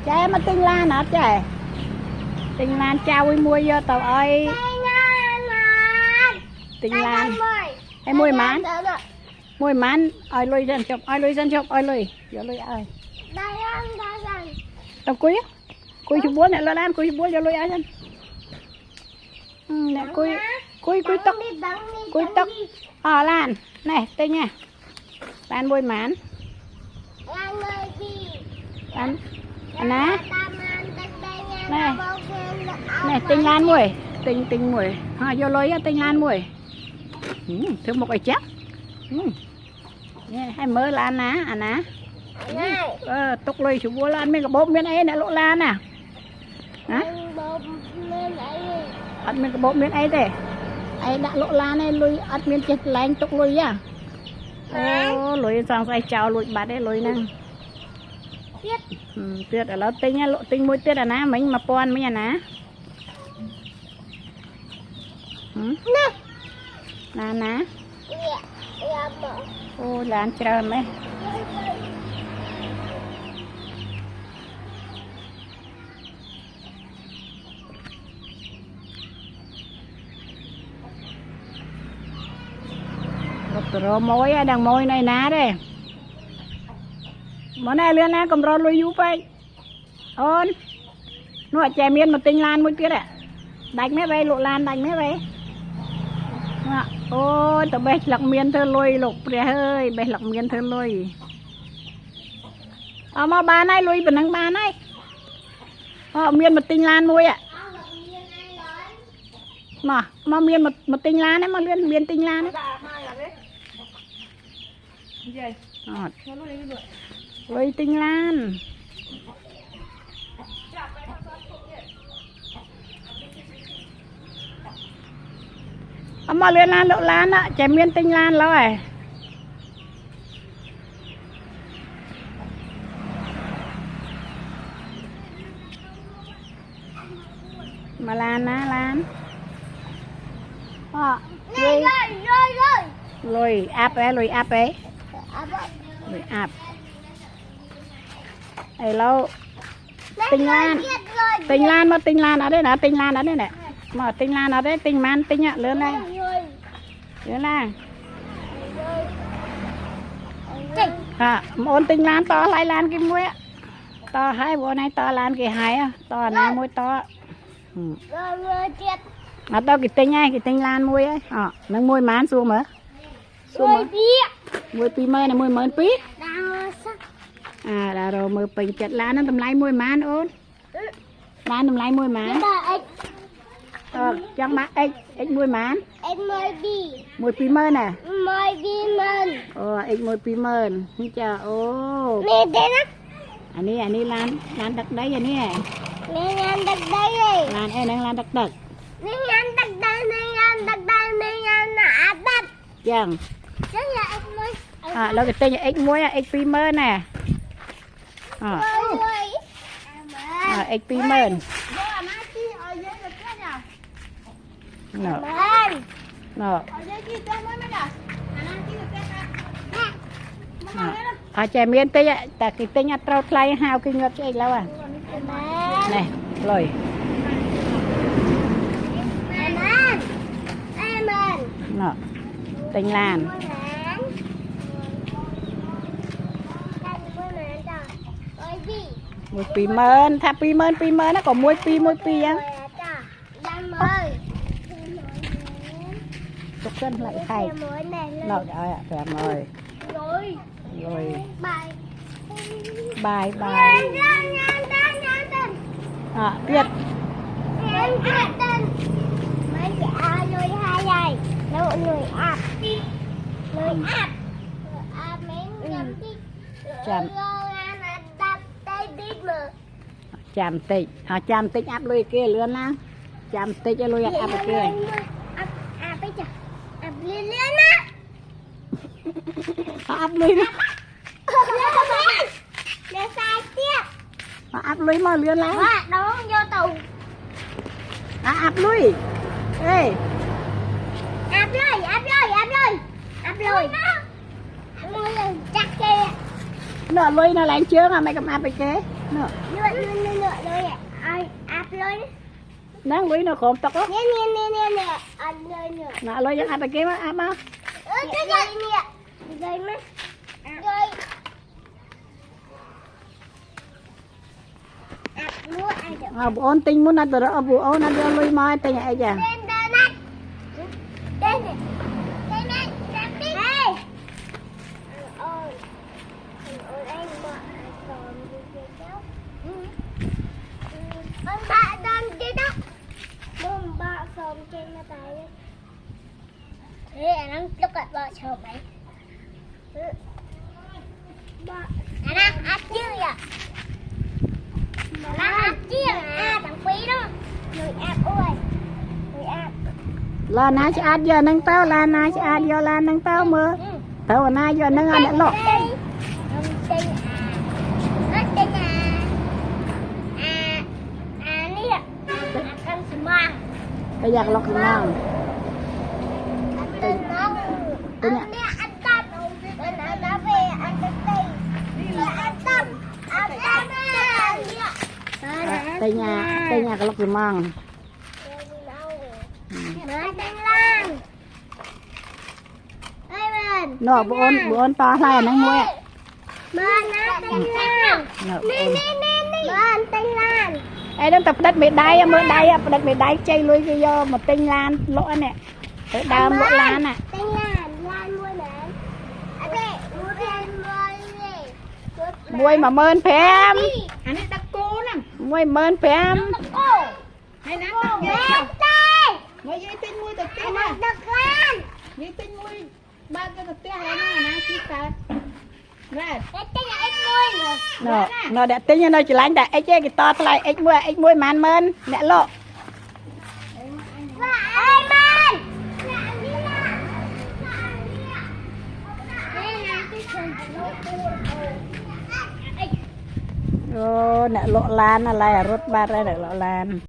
Trẻ mà tinh lan hả trẻ? Tinh lan trao với mua vô tàu ơi. Tinh lan. Hay mua mán. Mua mán ơi lui dân chụp, ơi lui dân chụp, ơi lui. Vô lui ơi. Tao cúi á. Cúi chú bố nè lo lan, cúi chú bố vô lui ơi dân. Nè cúi tóc. Cúi tóc. Lan. Này, tinh nha. Lan mua mán. Lan. Ná. Này. Này tinh lan mùi. Tinh mùi. Vô lối á tinh lan mùi. Thương một cái chắc. Hay mơ lan ná. Ná. Tóc lôi chú bố lan. Mình có bốp miếng ấy nè lộ lan nè. Hả? Ăn miếng có bốp miếng ấy thế. Ấy đã lộ lan này lôi ăn miếng chết lạnh tóc lôi á. Lôi sang say chào lôi bát đấy lôi năng. Tiết ở đó tinh á, lộ tinh môi tiết à ná, mình mà pon mấy nhà ná. Ná. Ô lán trơn đấy. Rồi môi á, đằng môi này ná đây. Món này lên lá cầm rô lùi giúp ấy. Ôn. Nó chè miên một tinh lanមួយទៀតạ. Đánh mấy về lộ lan đánh mấy về. Ôi tao bê lọc miên thơ lùi lục rè hơi, bê lọc miên thơ lùi. Mà bà này lùi bình năng bà này. Miên một tinh lanមួយạ. Mà miên một tinh lan ấy, mà miên tinh lan ấy. Lùi tinh lan. Mà luyện lan lộ lan á, chém miên tinh lan lâu rồi. Mà lan á, lan. Lùi áp ấy, lùi áp ấy. Lùi áp. Đây lâu. Tinh lan mà tinh lan ở đây nè, tinh lan ở đây nè. Mà tinh lan ở đây, tinh man tinh ạ, lớn đây. Lớn là. Ôn tinh lan to lại lan cái mũi á. To hai bữa nay to lan cái hai á, to này mũi to. To cái tinh lan mũi ấy. Nâng mũi mán xuống mở. Mũi pi mơ này mũi mơn pi. Đã rồi mơ bình chật lan nó tầm lại mũi mán ôn. Lan tầm lại mũi mán. Chẳng má ếch mũi mán. Mũi pi mơ nè. Ếch mũi pi mơ. Như chờ Anh đi lan đặc đấy vậy nè. Lan đặc đấy. Lan em đang lan đặc đặc. Chẳng. Đó cái tên là ếch muối, ếch pi mơ nè. Ếch pi mơ. Chè miên tây ạ, tại cái tây nhặt trâu thay hao kinh ngập cho anh lâu à. Này, lồi. Tinh lan. Mùi pi mơn, thà pi mơn nó có mùi pi á. Tục cân lại thay. Rồi ạ, em ơi. Rồi. Bài. Biết. Chạm tích áp lùi kia lươn á. Chạm tích cho lùi áp kia. Áp lùi nó. Áp lùi mà lươn lắm. Đó vô tù. Áp lùi. Ê. Áp lùi. Áp lùi chắc kia. nợ lôi nó lén chưa à mày cầm áp cái kế nợ Nửa rồi ai áp lôi nang lôi nó khom tóc á nè ăn lôi nửa nợ lôi những áp cái kế mà áp á cái gì nè rồi mấy rồi áp lúa ai được bu on tinh muốn ăn rồi bu on ăn vô lôi mai tinh ai chả Lên đây này. Đây này. Đây này, làm đi. Hey. Ôi. Ôi anh mà còn đi chơi đâu? Ông bà đang đi đâu? Ông bà phòng trên nó tay. Thế anh đang lúc lại vợ chồng mày. Bà. Anh đang áp chưa vậy? Anh đang áp chưa? À, thằng Quý đó. Người áp ơi. Người áp. là na chỉ ăn giờ nâng tao là na chỉ ăn giờ là nâng tao mơ tao na giờ nâng ăn đã lọ cái giặc lọc ngon tay nhà cái lọc ngon nọ bu on to lại nâng muối ai đang tập đất mẹ đai mưa đai đất mẹ đai chay lưới cái do một tinh lan lỗ nè tới đam lỗ lan nè muối mà mơn phèm anh ấy đặt cô nè muối mơn phèm hay nè đặt muối dây tinh muối tập anh ấy đặt lan dây tinh muối ba cái tập này nè chị ta cái này ít muối nữa nó đã tính nó chỉ lánh đã ấy cái to lại ít muối màn mơn nè lộ nè lộ lan là rút ba ra được lộ lan